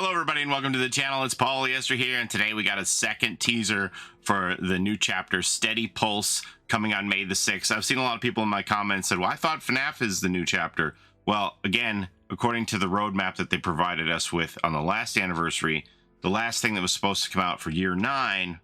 Hello everybody and welcome to the channel. It's Paulie Esther here, and today we got a second teaser for the new chapter, Steady Pulse, coming on May the 6th. I've seen a lot of people in my comments said, well, I thought FNAF is the new chapter. Well, again, according to the roadmap that they provided us with on the last anniversary, the last thing that was supposed to come out for year 9,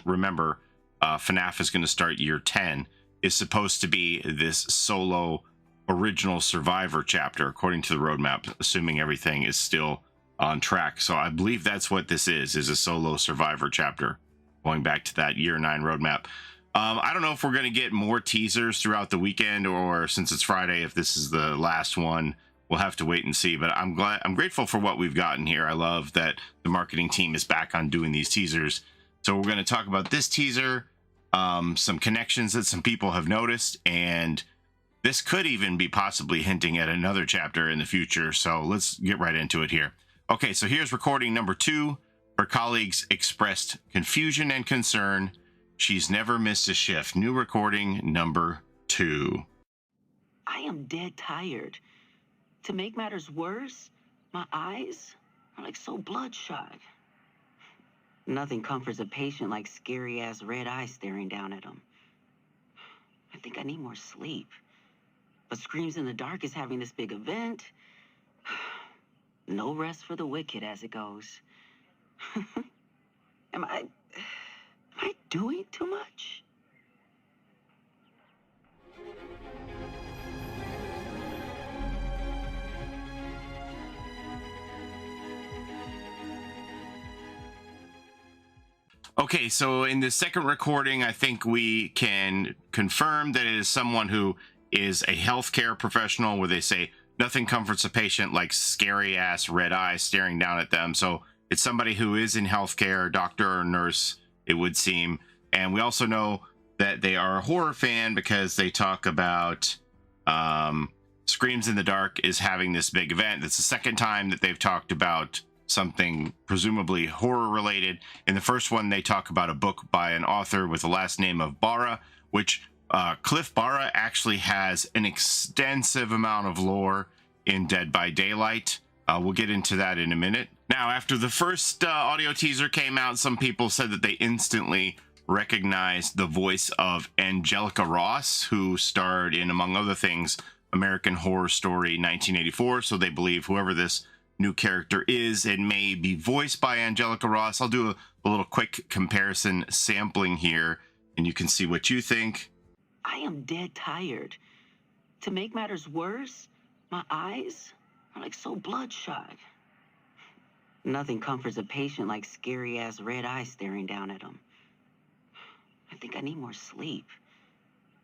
remember, FNAF is going to start year 10, is supposed to be this solo original survivor chapter, according to the roadmap, assuming everything is still on track. So I believe that's what this is a solo survivor chapter, going back to that year 9 roadmap. I don't know if we're going to get more teasers throughout the weekend, or since it's Friday, if this is the last one, we'll have to wait and see. But I'm grateful for what we've gotten here. I love that the marketing team is back on doing these teasers. So we're going to talk about this teaser, some connections that some people have noticed, and this could even be possibly hinting at another chapter in the future. So let's get right into it here. Okay, so here's recording number 2. Her colleagues expressed confusion and concern. She's never missed a shift. New recording number 2. I am dead tired. To make matters worse, my eyes are like so bloodshot. Nothing comforts a patient like scary-ass red eyes staring down at them. I think I need more sleep. But Screams in the Dark is having this big event. No rest for the wicked, as it goes. Am I doing too much? Okay, so in the second recording, I think we can confirm that it is someone who is a healthcare professional, where they say nothing comforts a patient like scary ass red eyes staring down at them. So it's somebody who is in healthcare, doctor or nurse, it would seem. And we also know that they are a horror fan because they talk about Screams in the Dark is having this big event. That's the second time that they've talked about something presumably horror related. In the first one, they talk about a book by an author with the last name of Barra, which Cliff Barra actually has an extensive amount of lore in Dead by Daylight. We'll get into that in a minute. Now, after the first audio teaser came out, some people said that they instantly recognized the voice of Angelica Ross, who starred in, among other things, American Horror Story 1984. So they believe whoever this new character is, it may be voiced by Angelica Ross. I'll do a little quick comparison sampling here, and you can see what you think. I am dead tired. To make matters worse, my eyes are like so bloodshot. Nothing comforts a patient like scary-ass red eyes staring down at them. I think I need more sleep.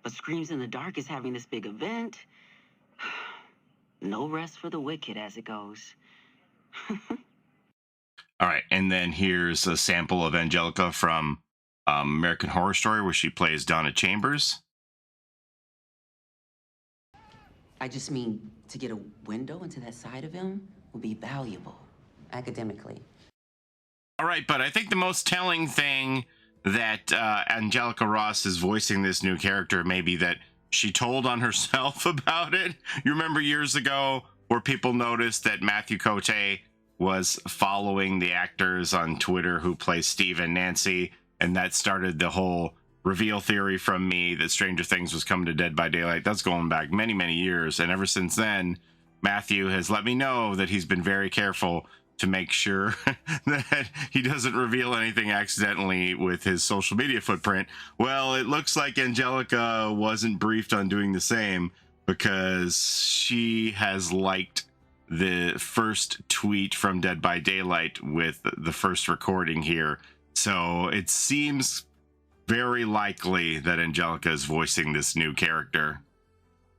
But Screams in the Dark is having this big event. No rest for the wicked, as it goes. All right, and then here's a sample of Angelica from American Horror Story, where she plays Donna Chambers. I just mean, to get a window into that side of him would be valuable, academically. All right, but I think the most telling thing that Angelica Ross is voicing this new character may be that she told on herself about it. You remember years ago where people noticed that Matthew Cote was following the actors on Twitter who play Steve and Nancy, and that started the whole reveal theory from me that Stranger Things was coming to Dead by Daylight. That's going back many, many years. And ever since then, Matthew has let me know that he's been very careful to make sure that he doesn't reveal anything accidentally with his social media footprint. Well, it looks like Angelica wasn't briefed on doing the same, because she has liked the first tweet from Dead by Daylight with the first recording here. So it seems very likely that Angelica is voicing this new character.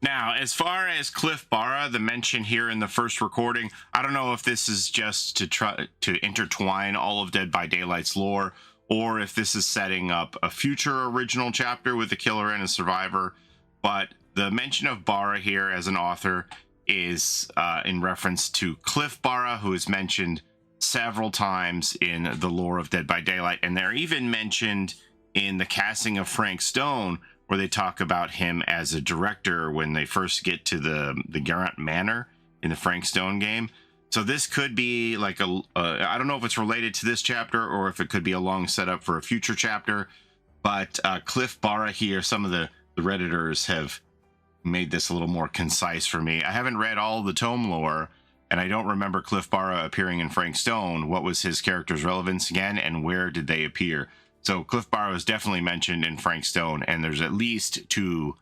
Now, as far as Cliff Barra, the mention here in the first recording, I don't know if this is just to try to intertwine all of Dead by Daylight's lore, or if this is setting up a future original chapter with a killer and a survivor. But the mention of Barra here as an author is in reference to Cliff Barra, who is mentioned several times in the lore of Dead by Daylight, and they're even mentioned in the casting of Frank Stone, where they talk about him as a director when they first get to the Garant Manor in the Frank Stone game. So this could be like I don't know if it's related to this chapter or if it could be a long setup for a future chapter. But Cliff Barra here, some of the Redditors have made this a little more concise for me. I haven't read all the tome lore, and I don't remember Cliff Barra appearing in Frank Stone. What was his character's relevance again, and where did they appear? So Cliff Barra was definitely mentioned in Frank Stone, and there's at least 2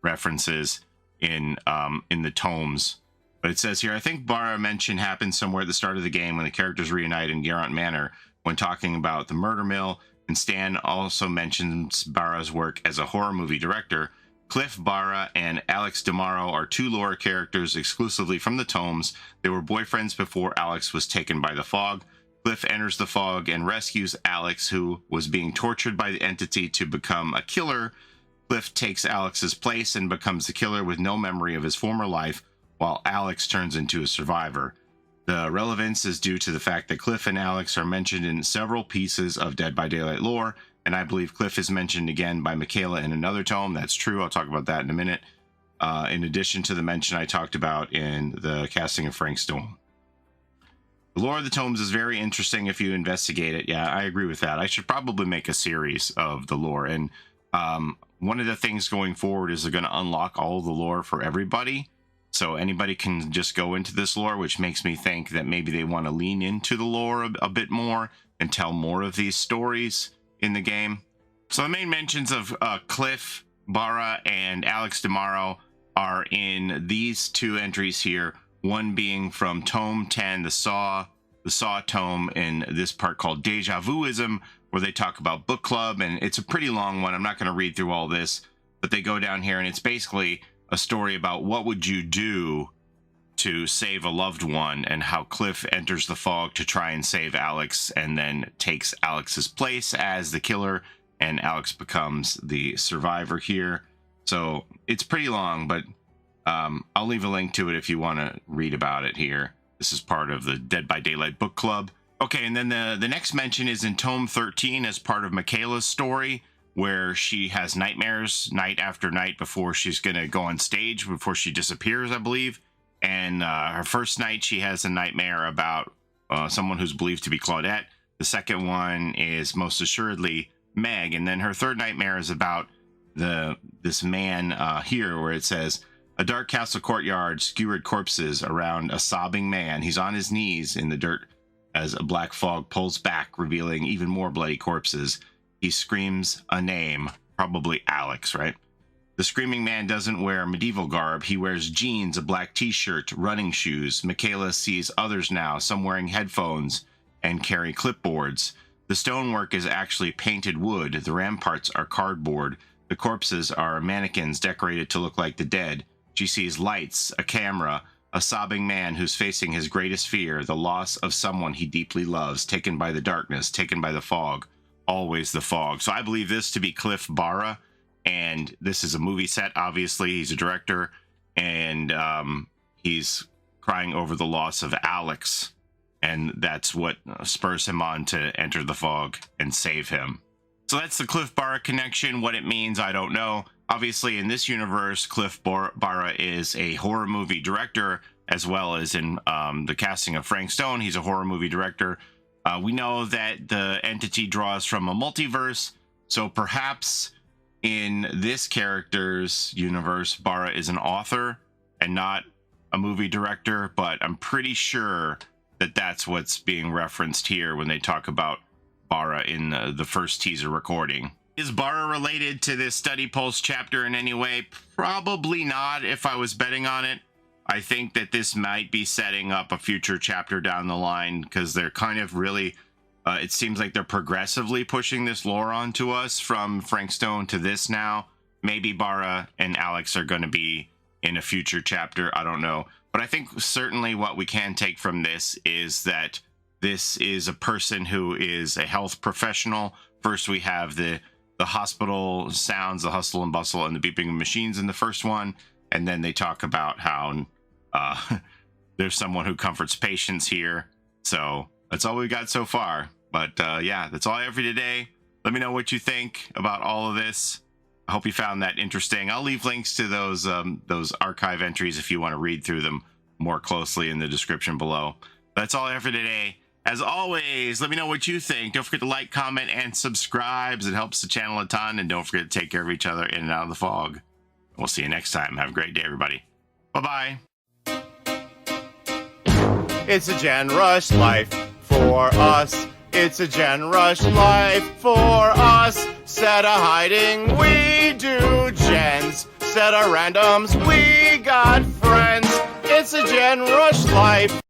references in the tomes. But it says here, I think Barra mention happened somewhere at the start of the game when the characters reunite in Garant Manor when talking about the murder mill, and Stan also mentions Barra's work as a horror movie director. Cliff Barra and Alex Damaro are 2 lore characters exclusively from the tomes. They were boyfriends before Alex was taken by the fog. Cliff enters the fog and rescues Alex, who was being tortured by the entity to become a killer. Cliff takes Alex's place and becomes the killer with no memory of his former life, while Alex turns into a survivor. The relevance is due to the fact that Cliff and Alex are mentioned in several pieces of Dead by Daylight lore, and I believe Cliff is mentioned again by Mikaela in another tome. That's true. I'll talk about that in a minute. In addition to the mention I talked about in the casting of Frank Stone. The lore of the tomes is very interesting if you investigate it. Yeah, I agree with that. I should probably make a series of the lore. And one of the things going forward is they're going to unlock all the lore for everybody. So anybody can just go into this lore, which makes me think that maybe they want to lean into the lore a bit more and tell more of these stories in the game. So the main mentions of Cliff Barra and Alex Damaro are in these 2 entries here. One being from Tome 10, the Saw tome, in this part called Deja Vuism, where they talk about book club, and it's a pretty long one. I'm not going to read through all this, but they go down here, and it's basically a story about what would you do to save a loved one, and how Cliff enters the fog to try and save Alex and then takes Alex's place as the killer, and Alex becomes the survivor here. So it's pretty long, but I'll leave a link to it if you want to read about it here. This is part of the Dead by Daylight book club. Okay, and then the next mention is in Tome 13 as part of Mikaela's story, where she has nightmares night after night before she's going to go on stage, before she disappears, I believe. And her first night, she has a nightmare about someone who's believed to be Claudette. The second one is most assuredly Meg. And then her third nightmare is about this man here, where it says, a dark castle courtyard, skewered corpses around a sobbing man. He's on his knees in the dirt as a black fog pulls back, revealing even more bloody corpses. He screams a name, probably Alex, right? The screaming man doesn't wear medieval garb. He wears jeans, a black t-shirt, running shoes. Mikaela sees others now, some wearing headphones and carry clipboards. The stonework is actually painted wood. The ramparts are cardboard. The corpses are mannequins decorated to look like the dead. She sees lights, a camera, a sobbing man who's facing his greatest fear, the loss of someone he deeply loves, taken by the darkness, taken by the fog, always the fog. So I believe this to be Cliff Barra, and this is a movie set, obviously. He's a director, and he's crying over the loss of Alex, and that's what spurs him on to enter the fog and save him. So that's the Cliff Barra connection. What it means, I don't know. Obviously, in this universe, Cliff Barra is a horror movie director, as well as in the casting of Frank Stone. He's a horror movie director. We know that the entity draws from a multiverse, so perhaps in this character's universe, Barra is an author and not a movie director, but I'm pretty sure that that's what's being referenced here when they talk about Barra in the first teaser recording. Is Barra related to this Study Pulse chapter in any way? Probably not, if I was betting on it. I think that this might be setting up a future chapter down the line, because they're kind of really, it seems like they're progressively pushing this lore onto us from Frank Stone to this now. Maybe Barra and Alex are going to be in a future chapter. I don't know. But I think certainly what we can take from this is that this is a person who is a health professional. First, we have the hospital sounds, the hustle and bustle, and the beeping of machines in the first one. And then they talk about how there's someone who comforts patients here. So that's all we've got so far. But yeah, that's all I have for you today. Let me know what you think about all of this. I hope you found that interesting. I'll leave links to those archive entries if you want to read through them more closely in the description below. That's all I have for today. As always, let me know what you think. Don't forget to like, comment, and subscribe. It helps the channel a ton. And don't forget to take care of each other in and out of the fog. We'll see you next time. Have a great day, everybody. Bye-bye. It's a Gen Rush life for us. It's a Gen Rush life for us. Set a hiding, we do gens. Set a randoms, we got friends. It's a Gen Rush life.